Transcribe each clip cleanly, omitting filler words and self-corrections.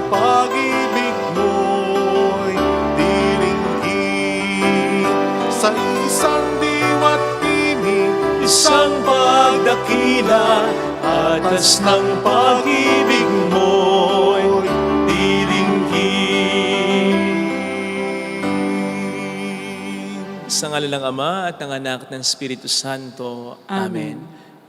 pag-ibig mo'y dilingin. Sa isang diwa't tinig, isang pagdakila, atas ng pag-ibig mo'y dilingin. Sa ngalan ng Ama at ng Anak at ng Espiritu Santo. Amen.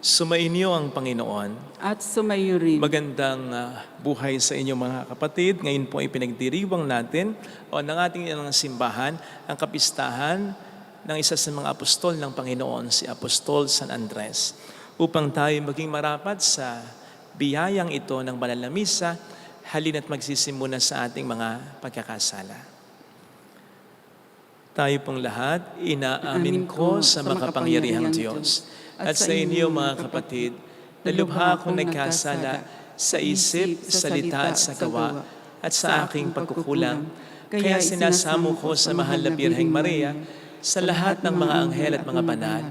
Sumainyo ang Panginoon. At sumayo rin. Magandang buhay sa inyo mga kapatid. Ngayon po ay pinagdiriwang natin ng ating ilang simbahan ang kapistahan ng isa sa mga apostol ng Panginoon, si Apostol San Andres. Upang tayo maging marapat sa biyayang ito ng banal na misa, halina't magsisimula sa ating mga pagkakasala. Tayo pong lahat, inaamin ko sa makapangyarihang Diyos at sa inyo mga kapatid, na lubha akong nagkasala sa isip, salita at sa gawa at sa aking pagkukulang. Kaya sinasamo ko sa mahal na Birheng Maria, sa lahat ng mga anghel at mga banal,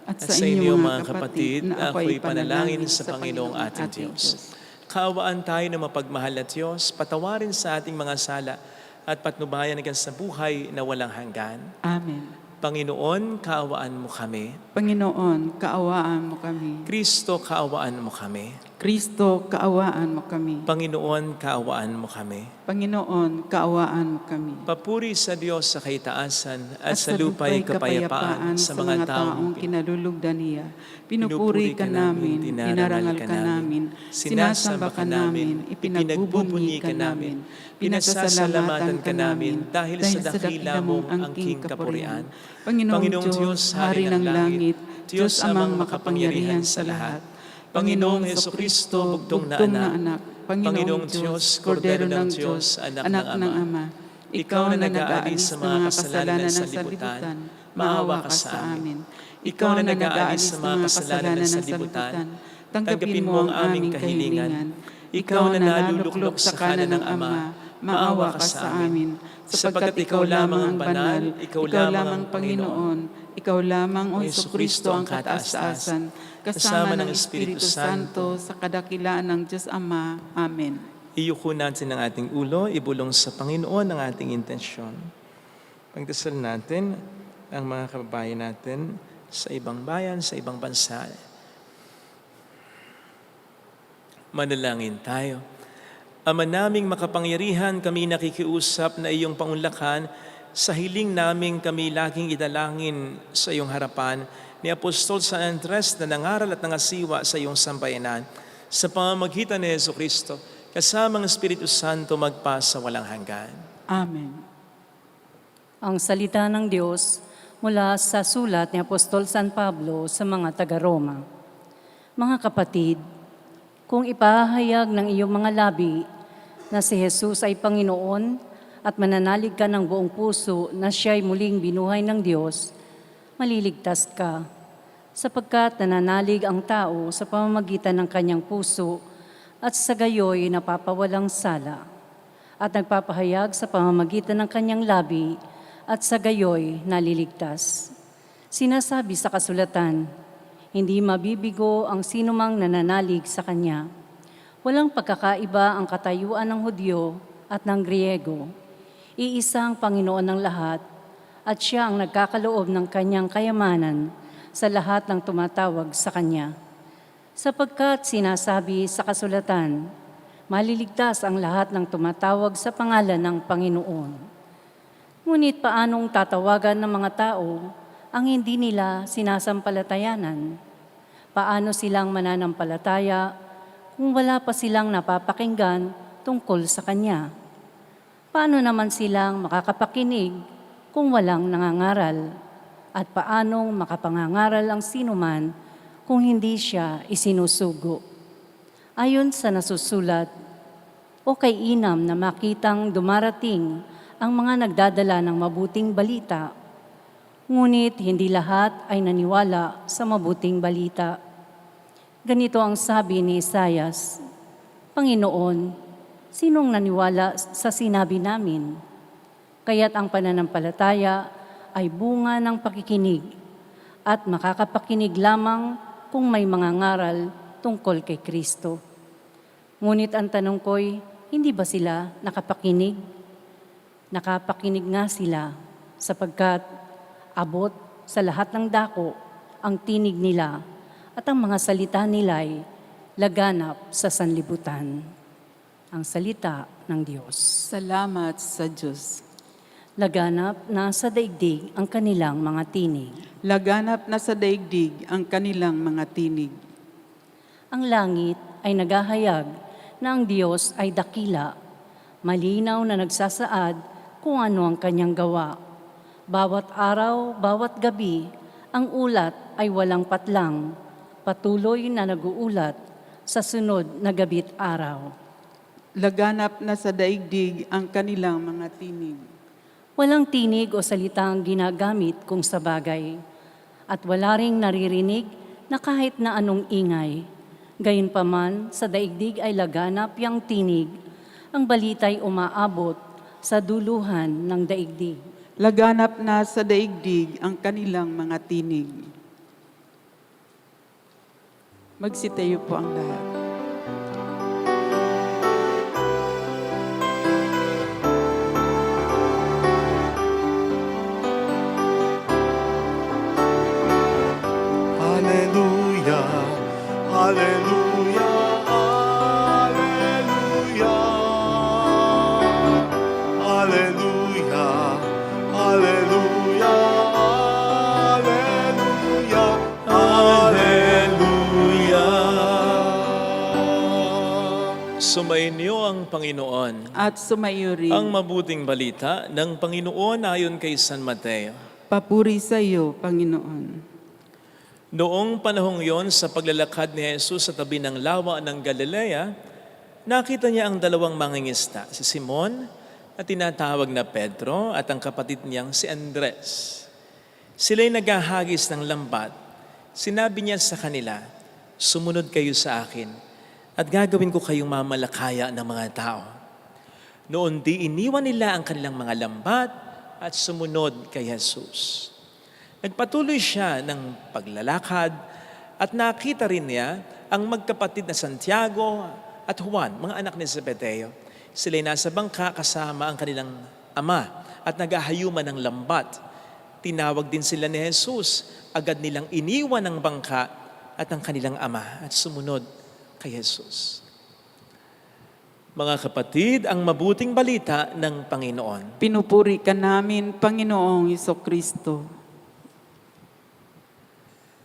at sa inyo mga kapatid, na ako'y panalangin sa Panginoong ating Diyos. Kaawaan tayo ng mapagmahal na Diyos, patawarin sa ating mga sala at patnubayan hanggang sa buhay na walang hanggan. Amen. Panginoon, kaawaan mo kami. Panginoon, kaawaan mo kami. Kristo, kaawaan mo kami. Kristo, kaawaan mo kami. Panginoon, kaawaan mo kami. Panginoon, kaawaan mo kami. Papuri sa Diyos sa kaitaasan at sa lupa'y kapayapaan sa mga taong kinalulugdan niya. Pinupuri ka namin, dinarangal ka namin, sinasamba ka namin, ipinagbubunyi ka namin, pinasasalamatan ka namin dahil sa dakila mong angking kapurian. Panginoong Diyos, Hari ng langit, Diyos amang makapangyarihan sa lahat. Panginoong Jesucristo, bugtong na anak. Panginoong Diyos, Kordero ng Diyos, anak ng Ama. Ikaw na nag-aalis sa mga kasalanan ng sanlibutan, maawa ka sa amin. Ikaw na nag-aalis sa mga kasalanan ng sanlibutan, tanggapin mo ang aming kahilingan. Ikaw na naluluklok sa kanan ng Ama, maawa ka sa amin. Sapagkat ikaw lamang ang banal, ikaw lamang ang Panginoon, ikaw lamang o Jesucristo ang kataas-taasan, kasama ng Espiritu Santo sa kadakilaan ng Diyos Ama. Amen. Iyuko natin ang ating ulo, ibulong sa Panginoon ang ating intensyon. Pagdasal natin ang mga kababayan natin sa ibang bayan, sa ibang bansa. Manalangin tayo. Ama naming makapangyarihan, kami nakikiusap na iyong paunlakan sa hiling naming kami laging idalangin sa iyong harapan ni Apostol San Andres na nangaral at nangasiwa sa iyong sambayanan sa pamamagitan ni Jesucristo kasama ng Espiritu Santo magpa sa walang hanggan. Amen. Ang salita ng Diyos mula sa sulat ni Apostol San Pablo sa mga taga-Roma. Mga kapatid, kung ipahayag ng iyong mga labi na si Jesus ay Panginoon at mananalig ka ng buong puso na siya'y muling binuhay ng Diyos, maliligtas ka, sapagkat nananalig ang tao sa pamamagitan ng kanyang puso at sa gayoy napapawalang sala, at nagpapahayag sa pamamagitan ng kanyang labi at sa gayoy naliligtas. Sinasabi sa kasulatan, hindi mabibigo ang sinumang nananalig sa kanya. Walang pagkakaiba ang katayuan ng Hudyo at ng Griego. Iisang Panginoon ng lahat at siya ang nagkakaloob ng kanyang kayamanan sa lahat ng tumatawag sa kanya. Sapagkat sinasabi sa kasulatan, maliligtas ang lahat ng tumatawag sa pangalan ng Panginoon. Ngunit paanong tatawagan ng mga tao ang hindi nila sinasampalatayanan? Paano silang mananampalataya kung wala pa silang napapakinggan tungkol sa Kanya? Paano naman silang makakapakinig kung walang nangangaral? At paanong makapangangaral ang sinuman kung hindi siya isinusugo? Ayon sa nasusulat, o kay inam na makitang dumarating ang mga nagdadala ng mabuting balita, ngunit hindi lahat ay naniwala sa mabuting balita. Ganito ang sabi ni Isaias, Panginoon, sinong naniwala sa sinabi namin? Kaya't ang pananampalataya ay bunga ng pakikinig at makakapakinig lamang kung may mga ngaral tungkol kay Kristo. Ngunit ang tanong ko'y, Hindi ba sila nakapakinig? Nakapakinig nga sila sapagkat abot sa lahat ng dako ang tinig nila at ang mga salita nila'y laganap sa sanlibutan. Ang salita ng Diyos. Salamat sa Diyos. Laganap na sa daigdig ang kanilang mga tinig. Laganap na sa daigdig ang kanilang mga tinig. Ang langit ay naghahayag na ang Diyos ay dakila, malinaw na nagsasaad kung ano ang kanyang gawa. Bawat araw, bawat gabi, ang ulat ay walang patlang, patuloy na naguulat sa sunod na gabi't araw. Laganap na sa daigdig ang kanilang mga tinig. Walang tinig o salitang ginagamit kung sa bagay, at wala ring naririnig na kahit na anong ingay. Gayunpaman, sa daigdig ay laganap yang tinig, ang balita'y umaabot sa duluhan ng daigdig. Laganap na sa daigdig ang kanilang mga tinig. Magsitayo po ang lahat. Hallelujah, hallelujah, hallelujah, hallelujah, hallelujah, hallelujah, hallelujah. Sumainyo ang Panginoon. At sumayo rin. Ang mabuting balita ng Panginoon ayon kay San Mateo. Papuri sa iyo, Panginoon. Noong panahong yon, sa paglalakad ni Jesus sa tabi ng lawa ng Galilea, nakita niya ang dalawang mangingisda, si Simon na tinatawag na Pedro at ang kapatid niyang si Andres. Sila'y naghahagis ng lambat. Sinabi niya sa kanila, "Sumunod kayo sa akin at gagawin ko kayong mamalakaya ng mga tao." Noon di iniwan nila ang kanilang mga lambat at sumunod kay Jesus. Nagpatuloy siya ng paglalakad at nakita rin niya ang magkapatid na Santiago at Juan, mga anak ni Zebedeo. Sila'y nasa bangka kasama ang kanilang ama at naghahayuman ng lambat. Tinawag din sila ni Jesus. Agad nilang iniwan ang bangka at ang kanilang ama at sumunod kay Jesus. Mga kapatid, ang mabuting balita ng Panginoon. Pinupuri ka namin, Panginoong Hesukristo.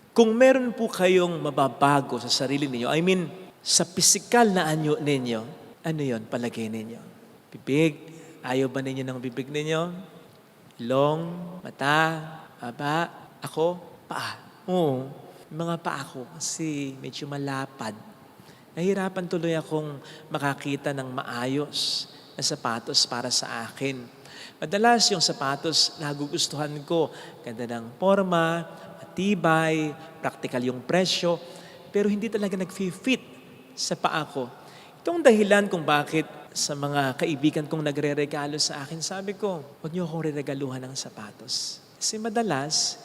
Kung meron po kayong mababago sa sarili ninyo, I mean, sa pisikal na anyo ninyo, ano yon palagay ninyo? Bibig? Ayaw ba ninyo ng bibig ninyo? Ilong? Mata? Baba? Ako? Paa? Oo, mga paa ko kasi medyo malapad. Nahirapan tuloy akong makakita ng maayos na sapatos para sa akin. Madalas yung sapatos nagugustuhan ko. Ganda ng forma, matibay, praktikal yung presyo, pero hindi talaga nag-fit sa paa ko. Itong dahilan kung bakit sa mga kaibigan kong nagre-regalo sa akin, sabi ko, huwag niyo akong re-regaluhan ng sapatos. Kasi madalas,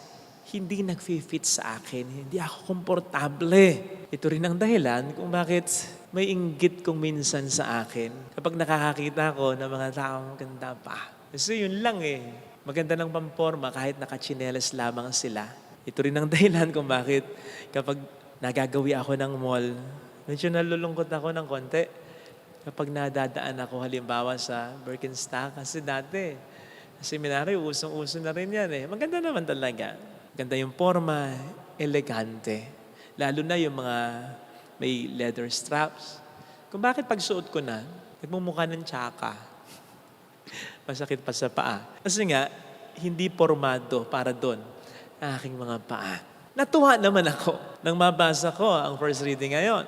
hindi nag-fit sa akin. Hindi ako komportable. Ito rin ang dahilan kung bakit may inggit kung minsan sa akin kapag nakakakita ko ng mga taong ganda pa. Kasi yun lang eh. Maganda ng pamporma kahit nakachinelas lamang sila. Ito rin ang dahilan kung bakit kapag nagagawi ako ng mall, medyo nalulungkot ako ng konti. Kapag nadadaan ako halimbawa sa Birkenstock, kasi dati, seminaryo, usong-uso na rin yan eh. Maganda naman talaga. Ganda yung forma, elegante. Lalo na yung mga may leather straps. Kung bakit pagsuot ko na, nagmumukha ng tsaka. Masakit pa sa paa. Kasi nga, hindi formado para doon ang aking mga paa. Natuwa naman ako nang mabasa ko ang first reading ngayon.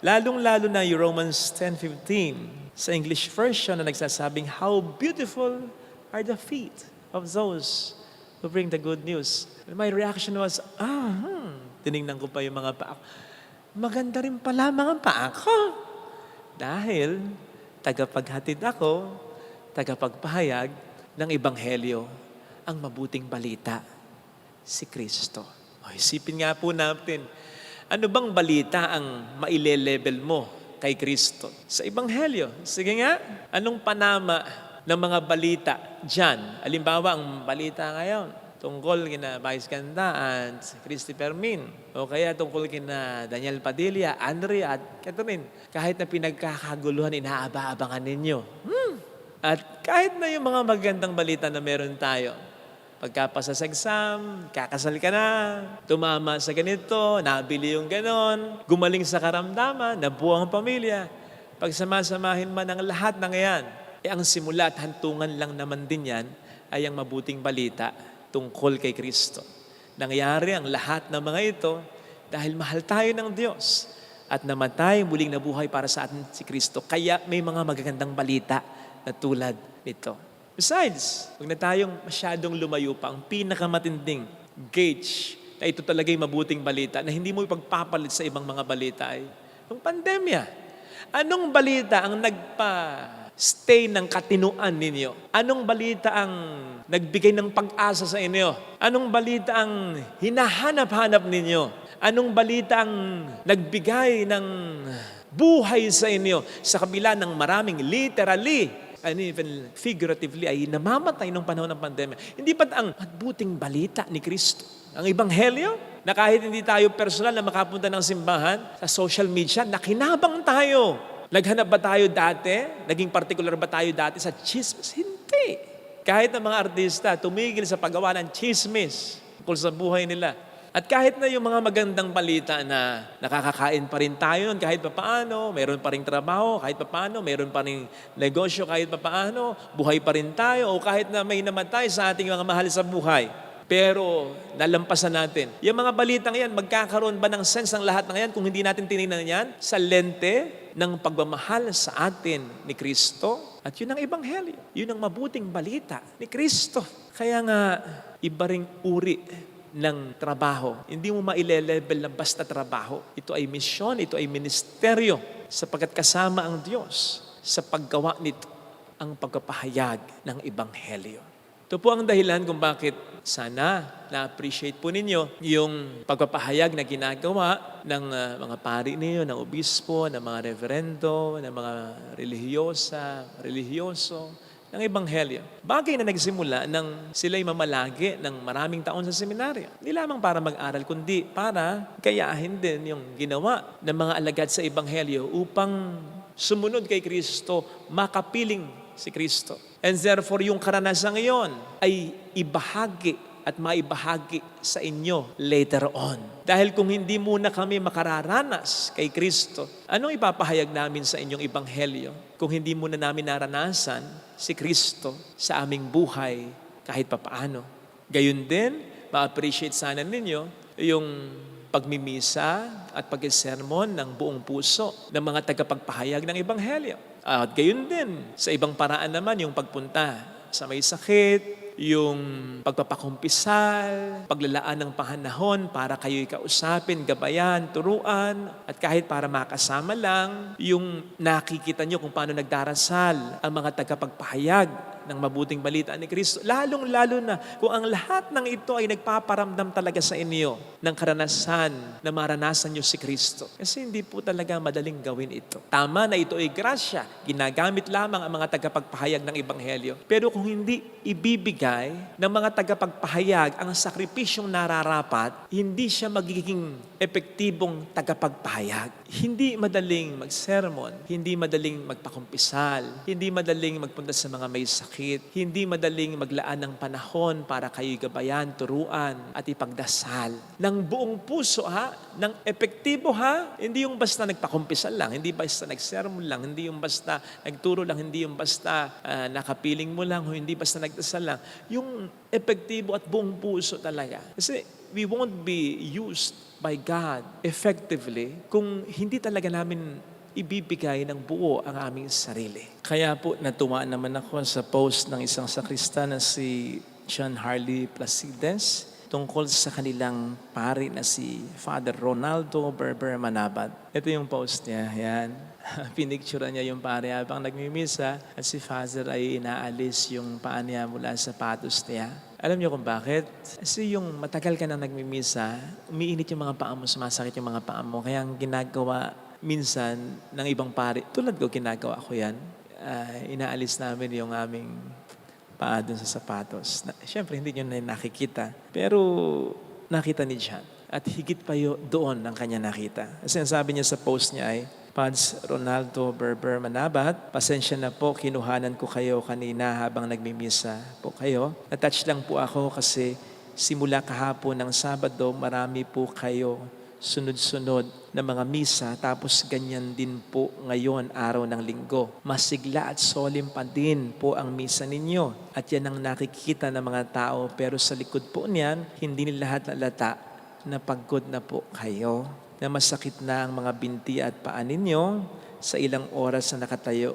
Lalong-lalo na yung Romans 10:15 sa English version na nagsasabing, "How beautiful are the feet of those who bring the good news." And my reaction was, tinignan ko pa yung mga paa ko. Maganda rin pala mga paa ko. Dahil tagapaghatid ako, tagapagpahayag ng Ebanghelyo, ang mabuting balita, si Kristo. O, isipin nga po natin, ano bang balita ang maile-level mo kay Kristo sa Ebanghelyo. Sige nga, anong panama ng mga balita dyan? Halimbawa, ang balita ngayon tungkol kina Vice Gandaan, si Christy Fermin, o kaya tungkol kina Daniel Padilla, Andrea at Catherine. Kahit na pinagkakaguluhan, inaaba-abangan ninyo. At kahit na yung mga magandang balita na meron tayo, pagkapasa sa exam, kakasal ka na, tumama sa ganito, nabili yung ganon, gumaling sa karamdaman, nabuo ang pamilya. Pagsamasamahin man ang lahat ng yan, ang simula at hantungan lang naman din yan ay ang mabuting balita tungkol kay Kristo. Nangyari ang lahat ng mga ito dahil mahal tayo ng Diyos at namatay, muling nabuhay para sa atin si Kristo. Kaya may mga magagandang balita na tulad nito. Besides, huwag na tayong masyadong lumayo pa. Ang pinakamatinding gauge na ito talaga'y mabuting balita na hindi mo ipagpapalit sa ibang mga balita ay yung pandemya. Anong balita ang nagpa-stay ng katinuan ninyo? Anong balita ang nagbigay ng pag-asa sa inyo? Anong balita ang hinahanap-hanap ninyo? Anong balita ang nagbigay ng buhay sa inyo sa kabila ng maraming literally and even figuratively ay namamatay nung panahon ng pandemya? Hindi ba't ang mabuting balita ni Kristo, ang Ebanghelyo, na kahit hindi tayo personal na makapunta ng simbahan, sa social media, nakinabang tayo. Naghanap ba tayo dati? Naging particular ba tayo dati sa chismis? Hindi. Kahit ang mga artista, tumigil sa paggawa ng chismis tungkol sa buhay nila. At kahit na yung mga magandang balita na nakakakain pa rin tayo kahit papaano, mayroon pa rin trabaho kahit papaano, mayroon pa rin negosyo kahit papaano, buhay pa rin tayo, o kahit na may namatay sa ating mga mahal sa buhay. Pero nalampasan natin. Yung mga balitang yan, magkakaroon ba ng sense ang lahat ng yan kung hindi natin tinignan yan sa lente ng pagmamahal sa atin ni Kristo? At yun ang Ebanghelyo. Yun ang mabuting balita ni Kristo. Kaya nga, iba ring uri ng trabaho. Hindi mo maile-level na basta trabaho. Ito ay misyon, ito ay ministeryo, sapagkat kasama ang Diyos sa paggawa nito, ang pagpapahayag ng Ebanghelyo. Ito po ang dahilan kung bakit sana na-appreciate po ninyo yung pagpapahayag na ginagawa ng mga pari ninyo, ng obispo, ng mga reverendo, ng mga religyoso, ng Ebanghelyo. Bagay na nagsimula nang sila'y mamalagi ng maraming taon sa seminaryo. Hindi lamang para mag-aral, kundi para gayahin din yung ginawa ng mga alagad sa Ebanghelyo upang sumunod kay Kristo, makapiling si Kristo. And therefore, yung karanasan ngayon ay ibahagi at maibahagi sa inyo later on. Dahil kung hindi muna kami makararanas kay Kristo, anong ipapahayag namin sa inyong Ebanghelyo kung hindi muna namin naranasan si Kristo sa aming buhay kahit papaano? Gayun din, ma-appreciate sana ninyo yung pagmimisa at pag-sermon ng buong puso ng mga tagapagpahayag ng Ebanghelyo. At gayun din, sa ibang paraan naman yung pagpunta sa may sakit, yung pagpapakumpisal, paglalaan ng panahon para kayo'y kausapin, gabayan, turuan, at kahit para makasama lang, yung nakikita nyo kung paano nagdarasal ang mga tagapagpahayag ng mabuting balita ni Kristo. Lalong-lalo na kung ang lahat ng ito ay nagpaparamdam talaga sa inyo ng karanasan na maranasan nyo si Kristo. Kasi hindi po talaga madaling gawin ito. Tama na ito ay grasya. Ginagamit lamang ang mga tagapagpahayag ng Ebanghelyo. Pero kung hindi ibibigay ng mga tagapagpahayag ang sakripisyong nararapat, hindi siya magiging epektibong tagapagpahayag. Hindi madaling mag-sermon, hindi madaling magpakumpisal, hindi madaling magpunta sa mga may sakit, hindi madaling maglaan ng panahon para kayo'y gabayan, turuan, at ipagdasal. Ng buong puso ng epektibo hindi yung basta nagpakumpisal lang, hindi basta nag-sermon lang, hindi yung basta nagturo lang, hindi yung basta nakapiling mo lang, o hindi basta nagdasal lang. Yung epektibo at buong puso talaga. Kasi we won't be used by God effectively kung hindi talaga namin ibibigay ng buo ang aming sarili. Kaya po natuwa naman ako sa post ng isang sakrista na si John Harley Placides tungkol sa kanilang pari na si Father Ronaldo Berber Manabat. Ito yung post niya. Yan. Pinicture niya yung pari habang nagmimisa at si Father ay inaalis yung paa niya mula sa sapatos niya. Alam niyo kung bakit? Kasi yung matagal ka na nagmimisa, umiinit yung mga paa mo, sumasakit yung mga paa mo. Kaya ang ginagawa minsan ng ibang pari, tulad ko, ginagawa ko yan. Inaalis namin yung aming paa dun sa sapatos. Siyempre, hindi nyo na nakikita. Pero nakita ni John. At higit pa doon ang kanya nakita. Kasi ang sabi niya sa post niya ay, Pads Ronaldo Berber Manabat, pasensya na po, kinuhanan ko kayo kanina habang nagmimisa po kayo. Natouch lang po ako kasi simula kahapon ng Sabado, marami po kayo sunod-sunod na mga misa, tapos ganyan din po ngayon, araw ng linggo. Masigla at solemn pa din po ang misa ninyo. At yan ang nakikita ng mga tao, pero sa likod po niyan, hindi nila lahat nalata na pagod na po kayo, na masakit na ang mga binti at paa ninyo sa ilang oras na nakatayo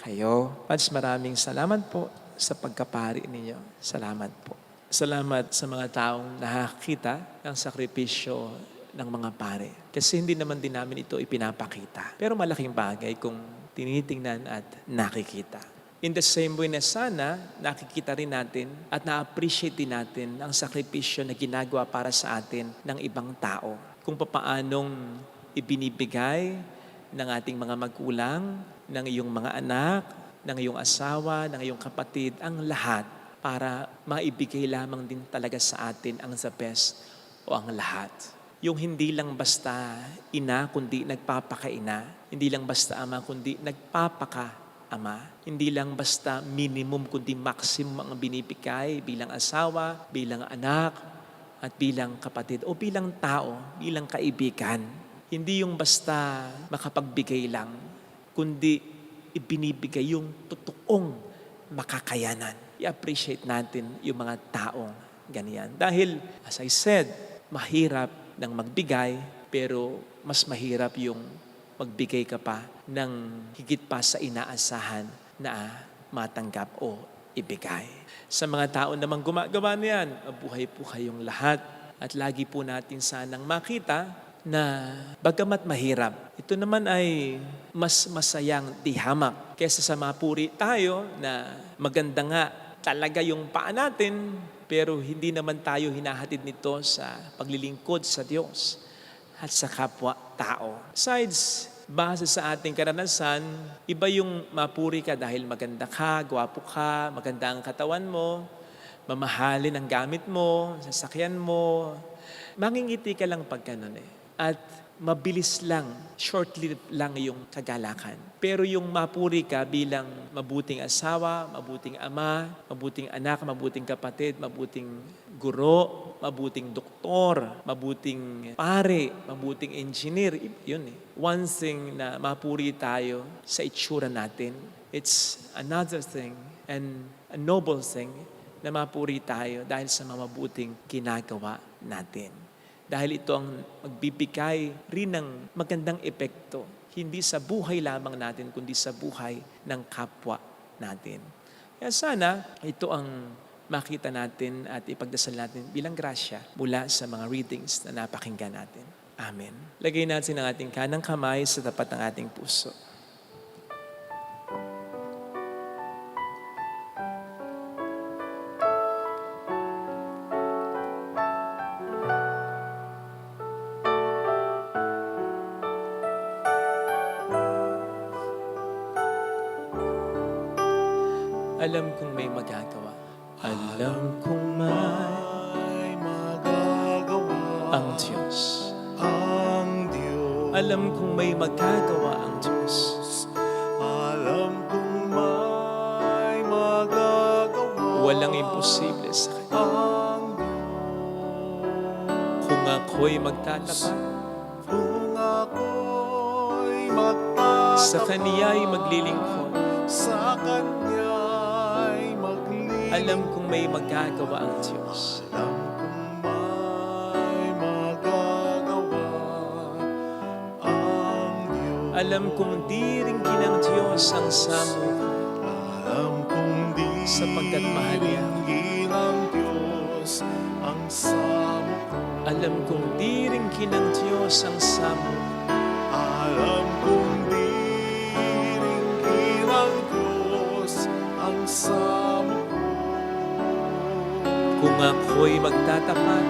kayo. Pads, maraming salamat po sa pagkapari ninyo. Salamat po. Salamat sa mga taong nakakita ng sakripisyo ng mga pare. Kasi hindi naman din namin ito ipinapakita. Pero malaking bagay kung tinitingnan at nakikita. In the same way na sana, nakikita rin natin at na-appreciate din natin ang sakripisyo na ginagawa para sa atin ng ibang tao. Kung papaanong ibinibigay ng ating mga magulang, ng iyong mga anak, ng iyong asawa, ng iyong kapatid, ang lahat para maibigay lamang din talaga sa atin ang the best o ang lahat. Yung hindi lang basta ina, kundi nagpapakaina. Hindi lang basta ama, kundi nagpapaka-ama. Hindi lang basta minimum, kundi maximum ang binibigay bilang asawa, bilang anak, at bilang kapatid, o bilang tao, bilang kaibigan. Hindi yung basta makapagbigay lang, kundi ibinibigay yung totoong makakayanan. I-appreciate natin yung mga taong ganyan. Dahil, as I said, mahirap ng magbigay, pero mas mahirap yung magbigay ka pa ng higit pa sa inaasahan na matanggap o ibigay. Sa mga tao namang gumagawa niyan, mabuhay po kayong lahat at lagi po natin sanang makita na bagamat mahirap, ito naman ay mas masayang dihamak kaysa sa mapuri tayo na maganda nga talaga yung paa natin, pero hindi naman tayo hinahatid nito sa paglilingkod sa Diyos at sa kapwa-tao. Besides, base sa ating karanasan, iba yung mapuri ka dahil maganda ka, gwapo ka, maganda ang katawan mo, mamahalin ang gamit mo, sasakyan mo. Mangingiti ka lang pag ganun eh. At mabilis lang, short-lived lang yung kagalakan. Pero yung mapuri ka bilang mabuting asawa, mabuting ama, mabuting anak, mabuting kapatid, mabuting guro, mabuting doktor, mabuting pare, mabuting engineer, yun eh. One thing na mapuri tayo sa itsura natin, it's another thing and a noble thing na mapuri tayo dahil sa mabuting ginagawa natin. Dahil ito ang magbibigay rin ng magandang epekto, hindi sa buhay lamang natin, kundi sa buhay ng kapwa natin. Kaya sana ito ang makita natin at ipagdasal natin bilang grasya mula sa mga readings na napakinggan natin. Amen. Lagay natin ang ating kanang kamay sa tapat ng ating puso. Alam kong may magagawa. Alam kong may magagawa ang Diyos. ang Diyos. Alam kong may magagawa ang Diyos. Alam kong may magagawa Walang imposible sa Kanya. ang Kung ako'y magtatapat, Kung ako'y magtatapat sa Kaniya'y maglilingkod. sa Kanya'y maglilingkod. Alam kong may magagawa ang Diyos. Alam kong may magagawa ang Diyos. Alam kong di rin kinang Diyos ang samo ko, Alam kong di sapagkat mahal niya ako. ng Diyos ang samo ko. Alam kong di rin kinang Diyos ang samo ko. Alam kong di rin ng Diyos ang samo ko. Kung ako'y magtatapat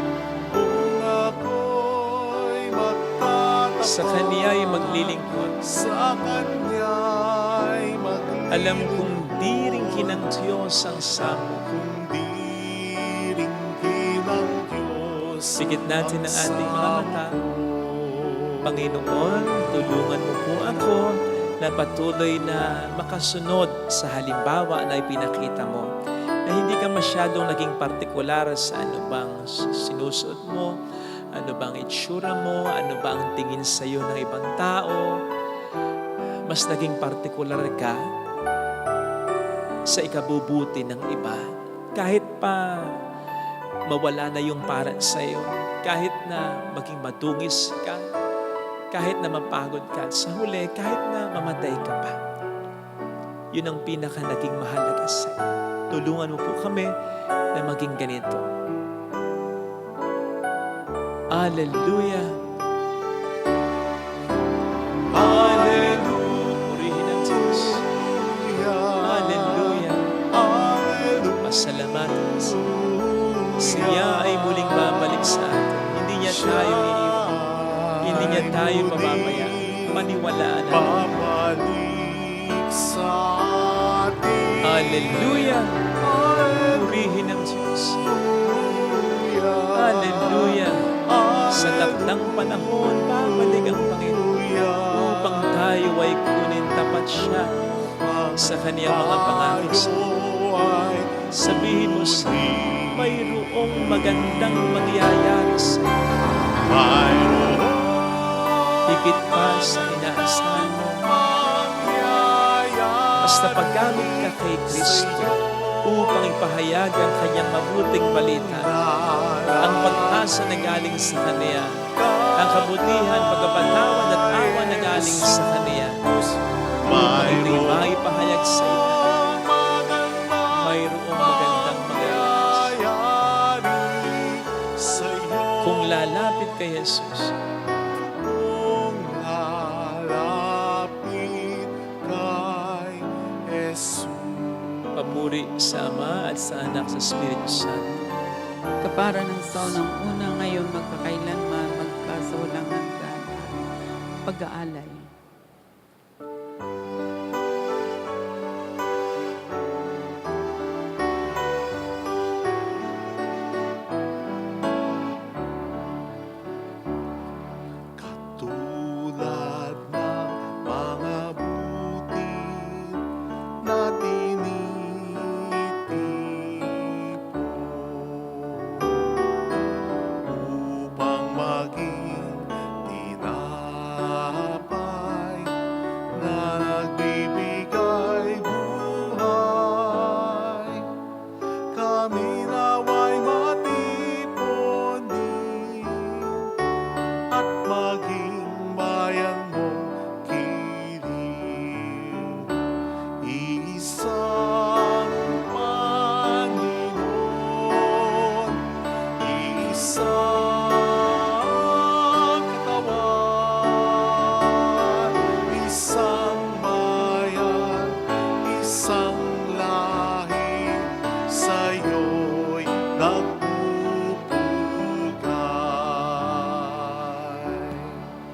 Kung ako'y magtatapat Sa Kanya'y maglilingkod. Sa Kanya'y maglilingkod. Alam kong di rin kinang Diyos ang samo. Kung di ringkin ang Diyos Sikit natin ang ating mga mata. Panginoon, tulungan mo po ako na patuloy na makasunod sa halimbawa na ipinakita mo, na hindi ka masyadong naging partikular sa ano bang sinusuot mo, ano bang itsura mo, ano bang tingin sa iyo ng ibang tao. Mas naging partikular ka sa ikabubuti ng iba. Kahit pa mawala na yung para sa iyo, kahit na maging madungis ka, kahit na mapagod ka, at sa huli, kahit na mamatay ka pa. Yun ang pinaka naging mahalaga sa iyo. Tulungan mo po kami na maging ganito. Hallelujah! Hallelujah! Purihin ang Diyos. Hallelujah! Pasalamatan sa Siya ay muling babalik sa atin. Hindi niya tayo iiwan. Hindi niya tayo pababayaan. Maniwalaan natin. babalik sa atin. Hallelujah! Purihin ang Diyos. Hallelujah! Sa takdang panahon, babalik ang Panginoon upang tayo ay kunin tapat siya sa kaniyang mga pangako sa atin. Sabihin mo sa mayroong magandang mangyayari sa iyo. Higit pa sa inaasahan mo. Basta paggamit ka kay Kristo upang ipahayag ang kanyang mabuting balita, ang pag-asa na galing sa Kanya, ang kabutihan, pagkapatawad at awa na galing sa Kanya, upang ito'y maipahayag sa iyo. Mayroong magandang mangyayari. Kung lalapit kay Jesus, papuri sa Ama at sa Anak sa Espiritu Santo. Kapara ng saunang una ngayon magpakailanman magkasawalang hanggan. Pag-aalay. Katulad ng mga buti na upang maging tinapay na nagbibigay buhay. Kami nawa'y matipon din at maging bayan mong kiling. Isang Panginoon, isang katawan, isang bayan, isang lahi, sa'yo'y nagpupugay.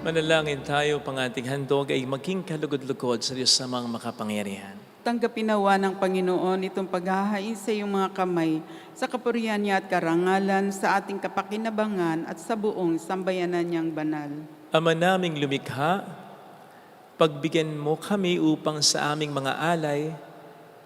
Manalangin tayo, pang ating handog ay maging kalugod-lugod sa Diyos sa mga makapangyarihan. Tanggapin nawa ng Panginoon itong paghahain sa iyong mga kamay sa kapurihan niya at karangalan sa ating kapakinabangan at sa buong sambayanan niyang banal. Ama naming lumikha, pagbigyan mo kami upang sa aming mga alay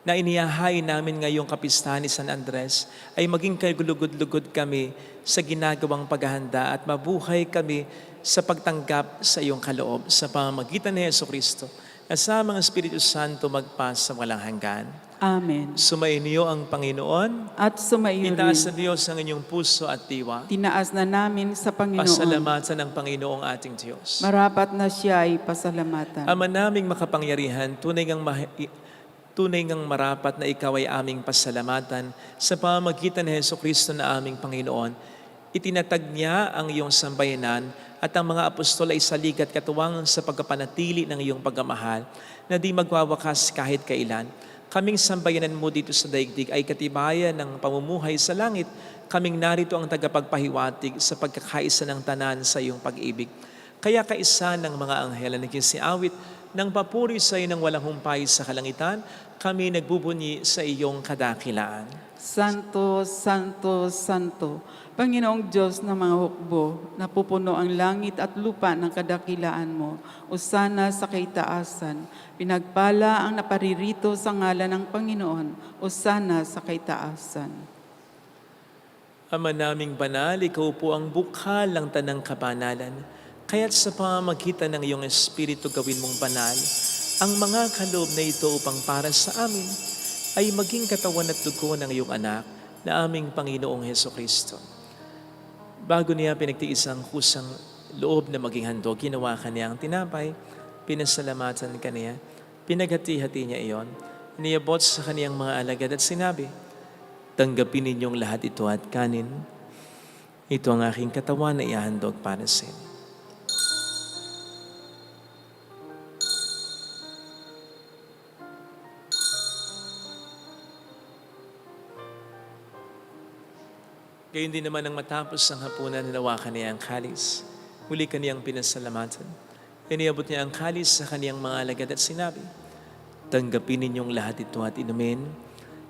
na inihahain namin ngayong kapistahan ni San Andres ay maging kalugod-lugod kami sa ginagawang paghahanda at mabuhay kami sa pagtanggap sa iyong kaloob sa pamamagitan ni Jesucristo at sa mga Espiritu Santo magpas sa walang hanggan. Amen. Sumainyo ang Panginoon. At sumaiyo Itaas sa rin. Diyos ang inyong puso at diwa. Tinaas na namin sa Panginoon. Pasalamatan ng Panginoong ating Diyos. Marapat na siya ay pasalamatan. Ama naming makapangyarihan, tunay ngang marapat na ikaw ay aming pasalamatan sa pamamagitan ni Jesucristo na aming Panginoon. Itinatag niya ang iyong sambayanan at ang mga apostol ay saligat katuwang sa pagkapanatili ng iyong pagmamahal na di magwawakas kahit kailan. Kaming sambayanan mo dito sa daigdig ay katibayan ng pamumuhay sa langit. Kaming narito ang tagapagpahiwatig sa pagkakaisa ng tanan sa iyong pag-ibig. Kaya kaisa ng mga anghel na nagkisiawit ng papuri sa iyo ng walang humpay sa kalangitan, kami nagbubunyi sa iyong kadakilaan. Santo, Santo, Santo, Panginoong Diyos ng mga hukbo, napupuno ang langit at lupa ng kadakilaan mo. Osana sa kaitaasan, pinagpala ang naparirito sa ngalan ng Panginoon. Osana sa kaitaasan. Ama naming banal, ikaw po ang bukal ng tanang kabanalan. Kaya't sa pamamagitan ng iyong Espiritu gawin mong banal ang mga kaloob na ito upang para sa amin ay maging katawan at dugo ng iyong anak na aming Panginoong Hesukristo. Bago niya pinagtiis ang kusang loob na maging handog, ginawa kaniya ang tinapay, pinasalamatan kaniya, pinaghati-hati niya iyon, iniabot sa kaniyang mga alagad at sinabi, tanggapin ninyong lahat ito at kanin. Ito ang aking katawan na ihahandog para sa inyo. Gayon din naman ang matapos ang hapunan, hinawakan niya ang kalis. Muli kaniyang pinasalamatan. Iniabot niya ang kalis sa kaniyang mga alagad at sinabi, tanggapin ninyong lahat ito at inumin.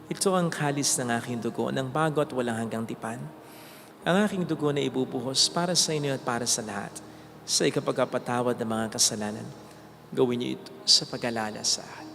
Ito ang kalis ng aking dugo, ng bago at walang hanggang tipan. Ang aking dugo na ibubuhos para sa inyo at para sa lahat, sa ikapagpapatawad ng mga kasalanan. Gawin niyo ito sa pag-alala sa akin.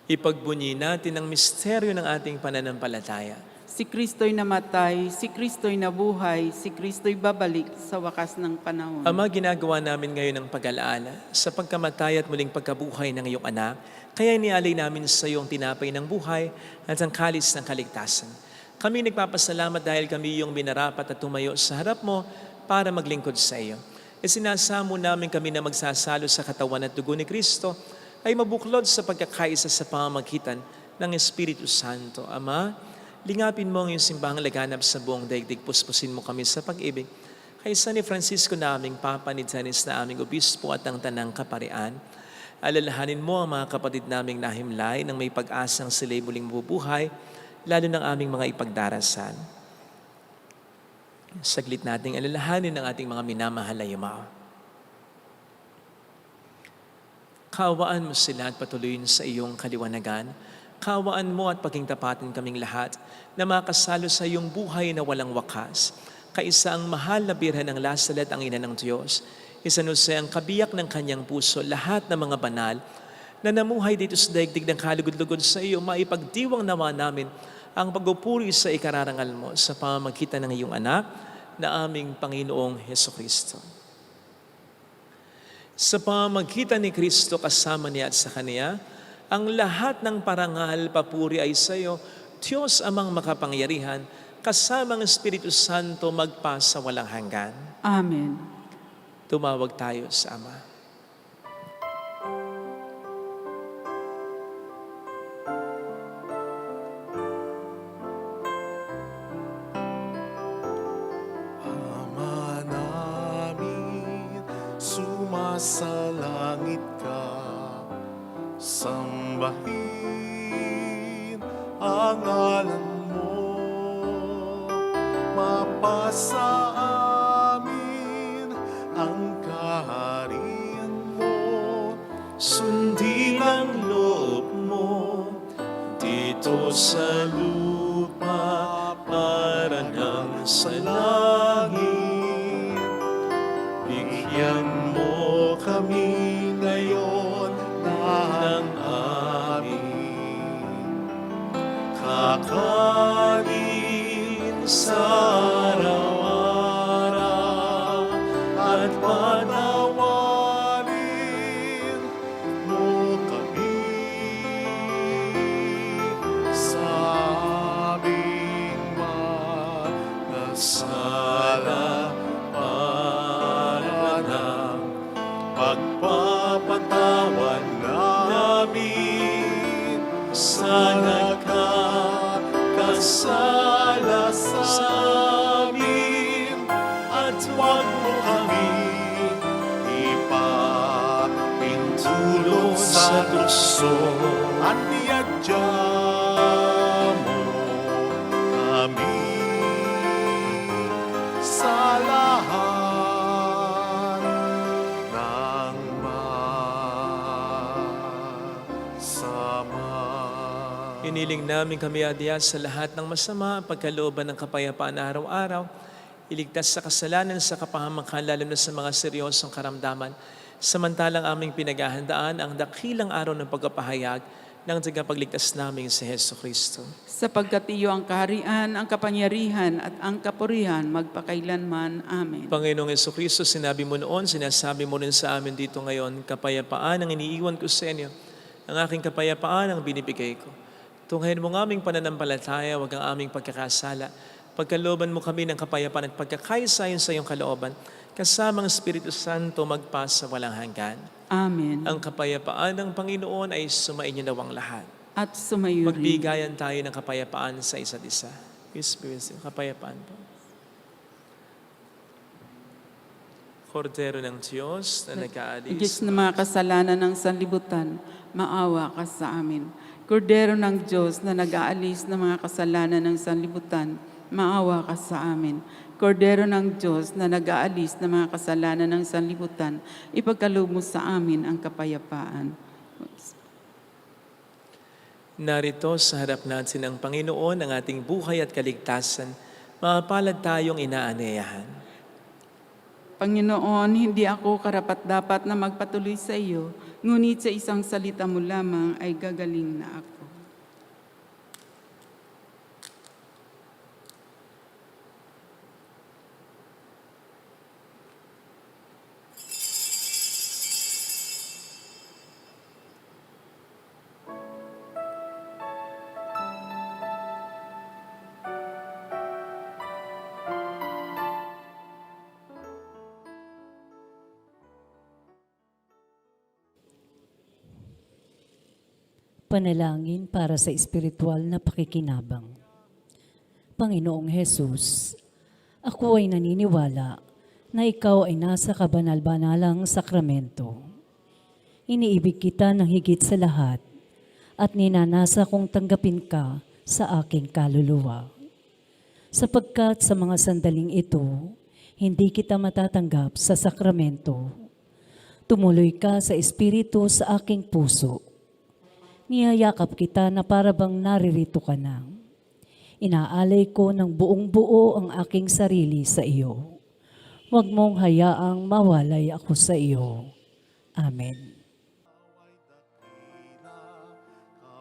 Ipagbunyi natin ang misteryo ng ating pananampalataya. Si Kristo'y namatay, si Kristo'y nabuhay, si Kristo'y babalik sa wakas ng panahon. Ama, ginagawa namin ngayon ang pag-alaala sa pagkamatay at muling pagkabuhay ng iyong anak, kaya inialay namin sa iyo ang tinapay ng buhay at ang kalis ng kaligtasan. Kami nagpapasalamat dahil kami iyong minarapat at tumayo sa harap mo para maglingkod sa iyo. Isinasamo namin kami na magsasalo sa katawan at dugo ni Kristo ay mabuklod sa pagkakaisa sa pamamagitan ng Espiritu Santo. Ama, lingapin mo ang iyong simbahang laganap sa buong daigdig. Puspusin mo kami sa pag-ibig. Kaysa ni Francisco na aming Papa, ni Janis na aming Obispo at ang Tanang Kaparian, alalahanin mo ang mga kapatid naming nahimlay nang may pag-asang sila'y muling mabubuhay, lalo ng aming mga ipagdarasan. Saglit nating alalahanin ang ating mga minamahal na yumao. Kaawaan mo sila at patuloyin sa iyong kaliwanagan. Kaawaan mo at pagingtapatin kaming lahat na makasalo sa iyong buhay na walang wakas. Kaisa ang mahal na birhen ng Lazaret, ang ina ng Diyos. Isanuse ang kabiyak ng kanyang puso, lahat ng mga banal na namuhay dito sa daigdig ng kalugod-lugod sa iyo, maipagdiwang nawa namin ang pagpupuri sa ikararangal mo sa pamamagitan ng iyong anak na aming Panginoong Hesukristo. Sa pamamagitan ni Kristo kasama niya at sa Kaniya, ang lahat ng parangal, papuri ay sa iyo, Diyos amang makapangyarihan, kasama ang Espiritu Santo magpa sa walang hanggan. Amen. Tumawag tayo sa Ama. Ama namin, sumasalangit ka, sambahin ang ngalan mo, mapasa amin ang kaharian mo, sundin ang loob mo dito sa lupa para nang sa langit. Bigyan mo kami ngayon ng aming kakanin sa araw-araw at patawarin mo kami sa aming mga sala para ng pagpapatawan namin sa nagkakasala sa amin, at huwag mo kami ipa puso at niyadya mo kami sa lahat ng masama. Iniling namin kami, Adya, sa lahat ng masama, pagkalooban ng kapayapaan na araw-araw, iligtas sa kasalanan sa kapahamakan, lalo na sa mga seryosong karamdaman. Samantalang aming pinaghahandaan ang dakilang araw ng pagpapahayag ng tagapagligtas namin si Hesus Kristo. Sapagkat iyo ang kaharian, ang kapangyarihan at ang kapurihan magpakailanman. Amen. Panginoong Hesus Kristo, sinabi mo noon, sinasabi mo rin sa amin dito ngayon, kapayapaan ang iniiwan ko sa inyo. Ang aking kapayapaan ang binibigay ko. Tunghayin mo ng aming pananampalataya, wag ang aming pagkakasala. Pagkalooban mo kami ng kapayapaan at pagkakaisayon sa iyong kalooban, kasama ang Espiritu Santo magpasa walang hanggan. Amen. Ang kapayapaan ng Panginoon ay sumainyo nawang lahat. At sumayo rin. Magbigayan tayo ng kapayapaan sa isa't isa. Espiritu, kapayapaan po. Kordero ng Diyos na Diyos nag-aalis. na mga kasalanan ng sanlibutan, maawa ka sa amin. Kordero ng Diyos na nag-aalis ng mga kasalanan ng sanlibutan, maawa ka sa amin. Kordero ng Diyos na nag-aalis ng mga kasalanan ng sanlibutan, ipagkaloob mo sa amin ang kapayapaan. Narito sa harap natin ang Panginoon, ang ating buhay at kaligtasan, mapalad tayong inaaneyahan. Panginoon, hindi ako karapat-dapat na magpatuloy sa iyo, ngunit sa isang salita mo lamang ay gagaling na ako. Panalangin para sa espiritual na pakikinabang. Panginoong Hesus, ako ay naniniwala na ikaw ay nasa kabanal-banalang sakramento. Iniibig kita ng higit sa lahat at ninanasa kong tanggapin ka sa aking kaluluwa. Sapagkat sa mga sandaling ito, hindi kita matatanggap sa sakramento. Tumuloy ka sa espiritu sa aking puso. Niyayakap kita na parabang naririto ka na. Inaalay ko ng buong buo ang aking sarili sa iyo. Huwag mong hayaang mawalay ako sa iyo. Amen.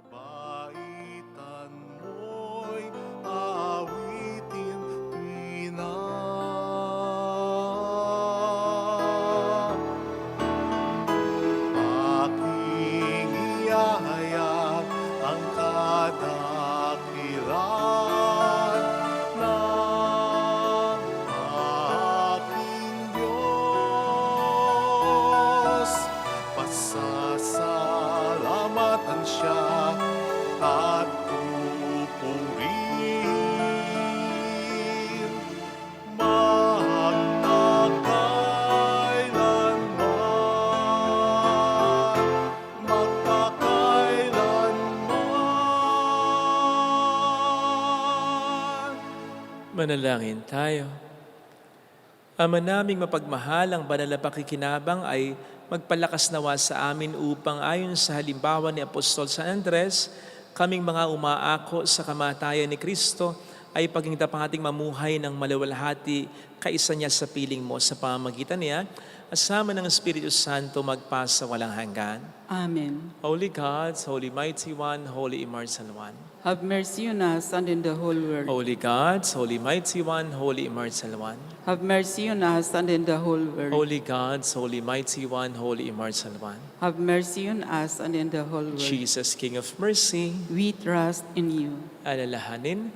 Kabaitan mo'y awitin tuwina. Aking iyahayag ang kadakilan ng aking Diyos. Pasasalamatan siya at pupurihin magpakailanman. Manalangin tayo. Ama naming mapagmahal, ang banal na pakikinabang ay magpalakas nawa sa amin upang ayon sa halimbawa ni Apostol San Andres, kaming mga umaako sa kamatayan ni Kristo ay paging dapating mamuhay ng maluwalhati kaisa niya sa piling mo sa pamamagitan niya, asama ng Espiritu Santo magpasa walang hanggan. Amen. Holy God, Holy Mighty One, Holy Immortal One. Have mercy on us and in the whole world. Holy God, Holy Mighty One, Holy Immortal One. Have mercy on us and in the whole world. Holy God, Holy Mighty One, Holy Immortal One. Have mercy on us and in the whole world. Jesus, King of Mercy, We trust in you. alalahanin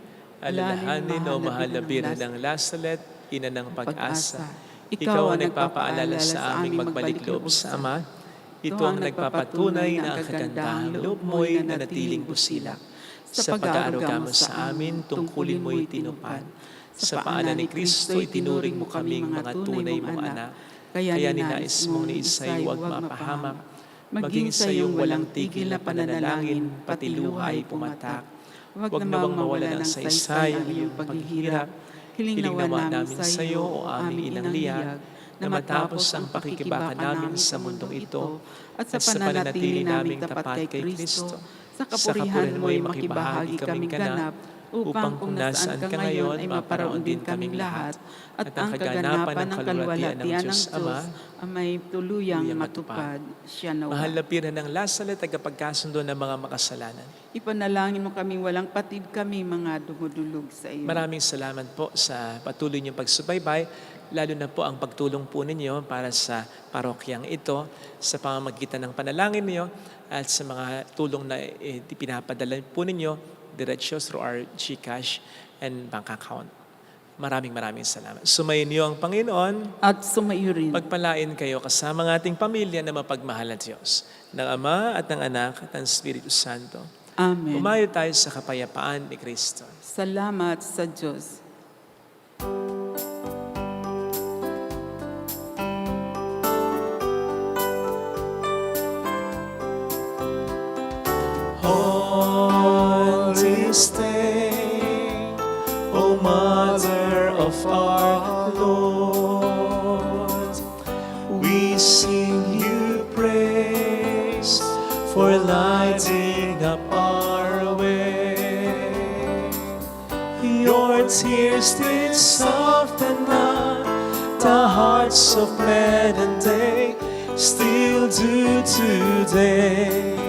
o mahal na Birhen ng Lasalet, ina ng pag-asa. Ikaw ang nagpapaalala sa aming magbalik loob sa Ama. Ito ang nagpapatunay na ang kagandahang loob mo'y nanatiling busilak. Sa pag-aaruga mo sa amin, tungkulin mo'y tinupad. Sa paanan ni Kristo, itinuring mo kaming mga tunay mong anak. Kaya ninais mong ni Isay huwag mapahamak. maging sa iyong walang tigil na pananalangin, pati luha ay pumatak. Huwag namang mawala ng saysay ang iyong paghihirap. Hiling nawa namin sa iyo, o aming inang liyag, na matapos ang pakikibaka namin sa mundong ito at sa pananatili naming tapat kay Kristo, sa kapurihan mo'y makibahagi kaming ganap, upang kung nasaan ka ngayon ay maparoon din kaming lahat, at ang kaganapan ng kalwalhatian ng Diyos Ama ang may tuluyang matupad. Siya nawa. Mahal na Birhen ng Lasal at tagapagkasundo ng mga makasalanan. Ipanalangin mo kami walang patid kami mga dumudulog sa iyo. Maraming salamat po sa patuloy niyong pagsubaybay, lalo na po ang pagtulong po ninyo para sa parokyang ito, sa pamamagitan ng panalangin niyo at sa mga tulong na pinapadala po ninyo diretsyo through our GCash and bank account. Maraming salamat. Sumayin niyo ang Panginoon At sumayo rin. pagpalain kayo kasama ng ating pamilya na mapagmahal na Diyos, ng Ama at ng Anak at ng Espiritu Santo. Amen. Umayo tayo sa kapayapaan ni Kristo. Salamat sa Diyos. On this day, O Mother of our Lord, we sing you praise for lighting up our way. Your tears did soften up the hearts of men and they still do today.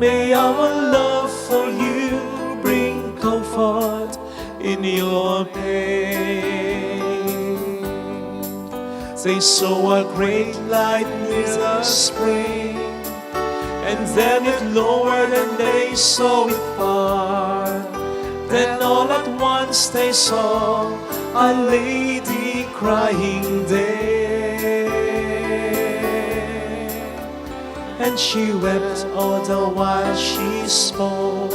May our love for you bring comfort in your pain. They saw a great light near the spring, and then it lowered and they saw it part. Then all at once they saw a lady crying there, and she wept all the while she spoke.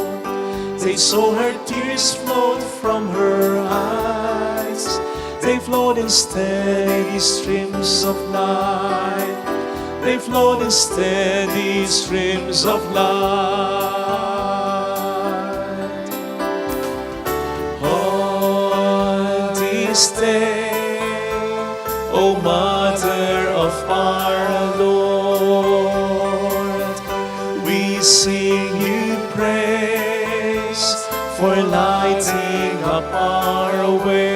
They saw her tears flow from her eyes. They flowed in steady streams of light. They flowed in steady streams of light. On this day, O Mother of our Lord, we sing you praise for lighting up our way.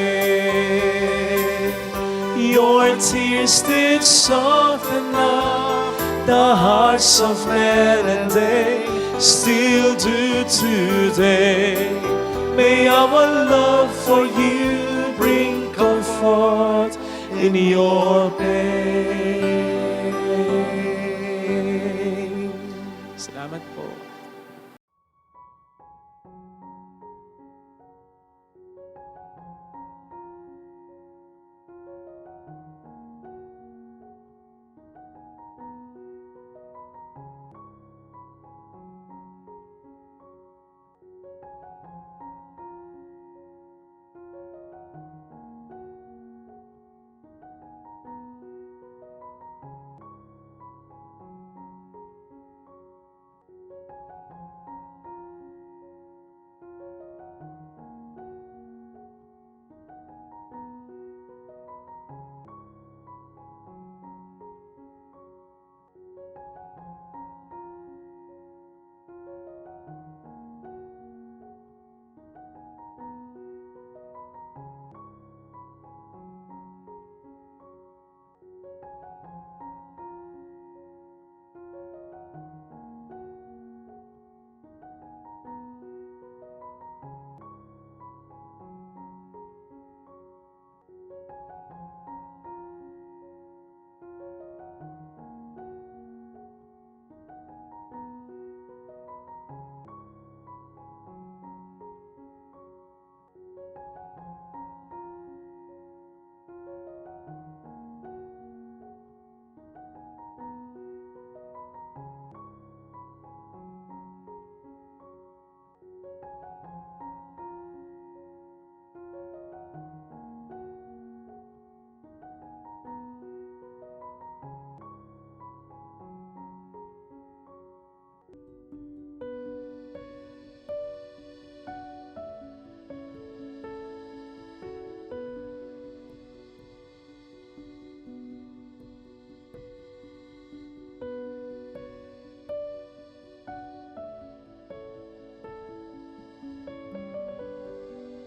Your tears did soften up the hearts of men, and they still do today. May our love for you bring comfort in your pain.